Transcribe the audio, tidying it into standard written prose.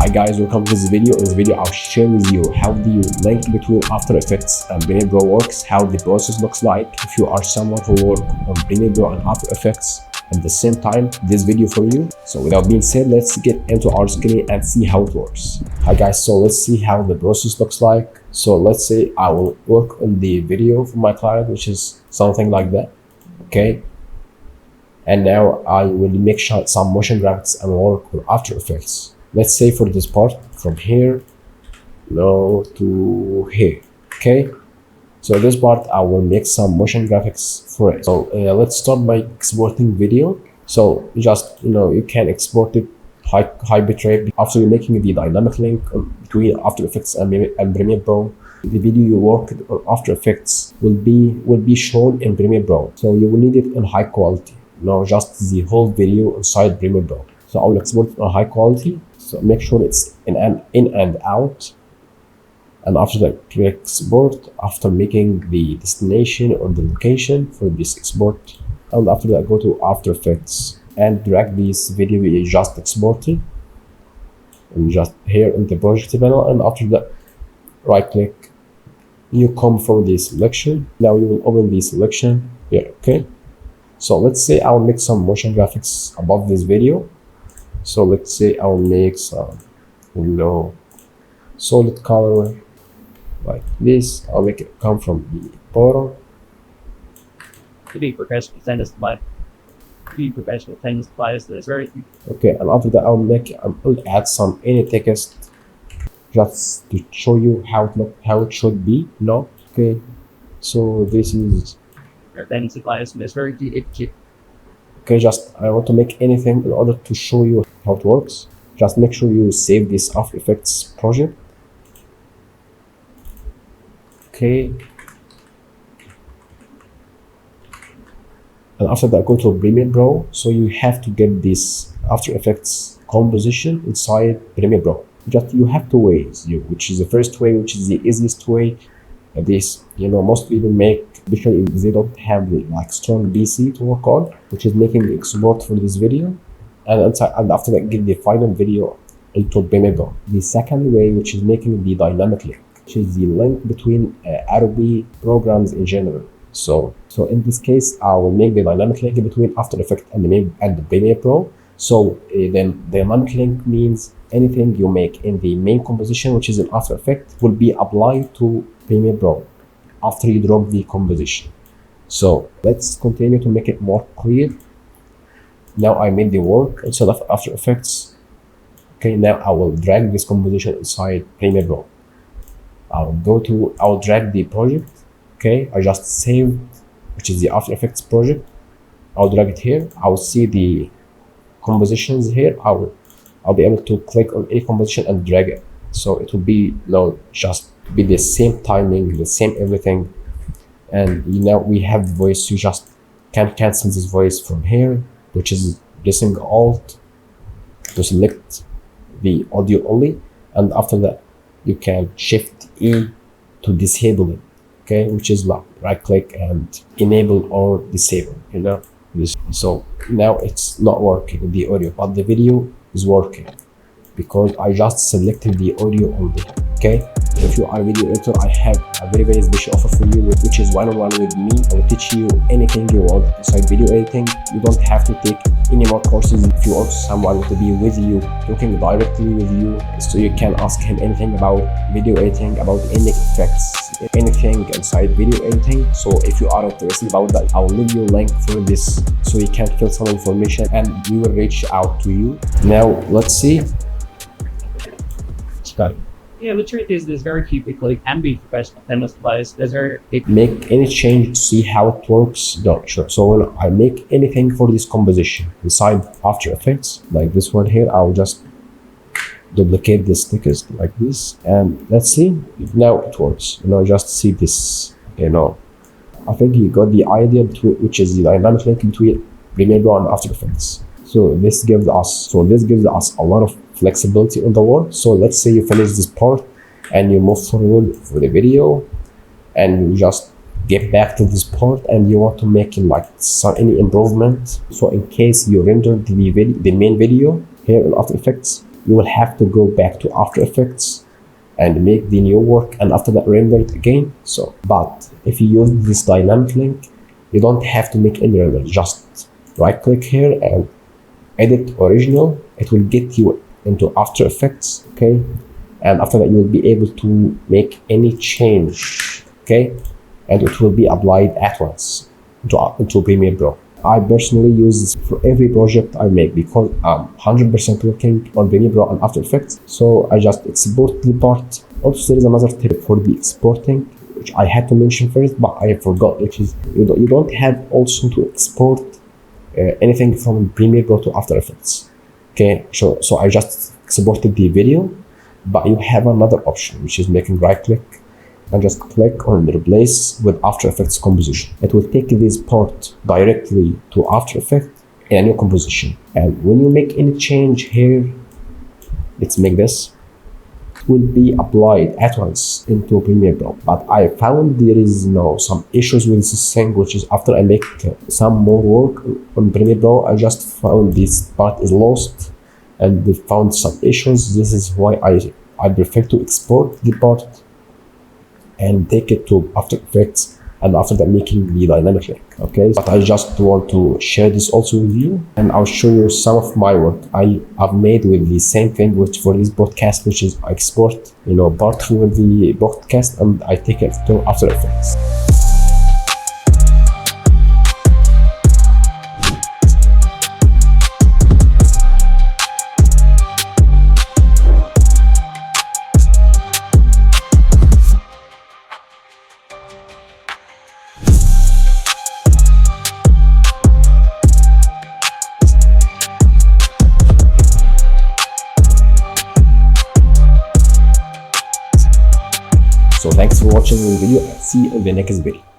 Hi guys, welcome to this video. In this video, I'll share with you how the link between After Effects and Premiere Pro works, how the process looks like. If you are someone who works on Premiere Pro and After Effects at the same time, this video for you. So without being said, let's get into our screen and see how it works. Hi guys, so let's see how the process looks like. So let's say I will work on the video for my client, which is something like that. Okay. And now I will make some motion graphics and work with After Effects. Let's say for this part, from here now to here. Okay, so this part I will make some motion graphics for it. So let's start by exporting video. So just you can export it high bitrate. After you're making the dynamic link between After Effects and Premiere Pro, the video you work on After Effects will be shown in Premiere Pro. So you will need it in high quality. Just the whole video inside Premiere Pro. So I will export it on high quality. So make sure it's in and out. And after that, click export after making the destination or the location for this export. And after that, go to After Effects and drag this video you just exported. And just here in the project panel. And after that, right click. You come from the selection. Now you will open the selection here. Okay. So let's say I'll make some motion graphics above this video. So let's say I'll make some solid color like this. I'll make it come from the bottom. Be professional tennis by this very okay, and after that I'll add some any text just to show you how it should be. Okay, so this is very okay. Just I want to make anything in order to show you how it works. Just make sure you save this After Effects project. Okay, and after that go to Premiere Pro. So you have to get this After Effects composition inside Premiere Pro. Just you have two ways, which is the first way, which is the easiest way. This most people make, especially if they don't have like strong PC to work on, which is making the export for this video, and after that get the final video into Premiere Pro. The second way, which is making the dynamic link, which is the link between Adobe programs in general. So in this case, I will make the dynamic link between After Effects and Premiere Pro. So then the dynamic link means anything you make in the main composition, which is in After Effects, will be applied to Premiere Pro after you drop the composition. So let's continue to make it more clear. Now I made the work instead of After Effects. Okay, now I will drag this composition inside Premiere Pro. I'll drag the project. Okay, I just saved, which is the After Effects project. I'll drag it here. I'll see the compositions here. I'll be able to click on any composition and drag it. So it will be just be the same timing, the same everything. And now we have the voice. You just can cancel this voice from here, which is pressing Alt to select the audio only. And after that, you can Shift E to disable it. Okay, which is like right click and enable or disable. So now it's not working, the audio, but the video is working because I just selected the audio only. Okay, if you are a video editor, I have a very special offer for you, which is one-on-one with me. I will teach you anything you want inside video editing. You don't have to take any more courses. If you want someone to be with you, talking directly with you, so you can ask him anything about video editing, about any effects, anything inside video editing. So if you are interested about that, I will leave you a link for this so you can fill some information and we will reach out to you. Now let's see. Start. Yeah, the truth is there's very few people who can be professional tennis players. There's very make any change to see how it works. Sure. So when I make anything for this composition inside After Effects, like this one here, I'll just duplicate this text like this, and let's see if now it works. Just see this. I think you got the idea which is the dynamic link between Premiere Pro and After Effects. So this gives us a lot of flexibility on the work. So let's say you finish this part and you move forward for the video and you just get back to this part and you want to make any improvement. So in case you render the main video here in After Effects, you will have to go back to After Effects and make the new work, and after that render it again. So, but if you use this dynamic link, you don't have to make any render. Just right click here and edit original. It will get you into After Effects, okay? And after that, you will be able to make any change, okay? And it will be applied at once into Premiere Pro. I personally use this for every project I make because I'm 100% working on Premiere Pro and After Effects. So I just export the part. Also, there is another tip for the exporting, which I had to mention first, but I forgot, which is you don't have also to export anything from Premiere Pro to After Effects. Okay, so I just exported the video, but you have another option, which is making right click and just click on replace with After Effects composition. It will take this part directly to After Effects in a new composition. And when you make any change here, let's make this, it will be applied at once into Premiere Pro. But I found there is some issues with this thing, which is after I make some more work on Premiere Pro, I just found this part is lost and they found some issues. This is why I prefer to export the part and take it to After Effects, and after that making the dynamic link, okay? But I just want to share this also with you, and I'll show you some of my work I've made with the same thing, which for this podcast, which is I export, part from the podcast and I take it to After Effects. So thanks for watching the video, and see you in the next video.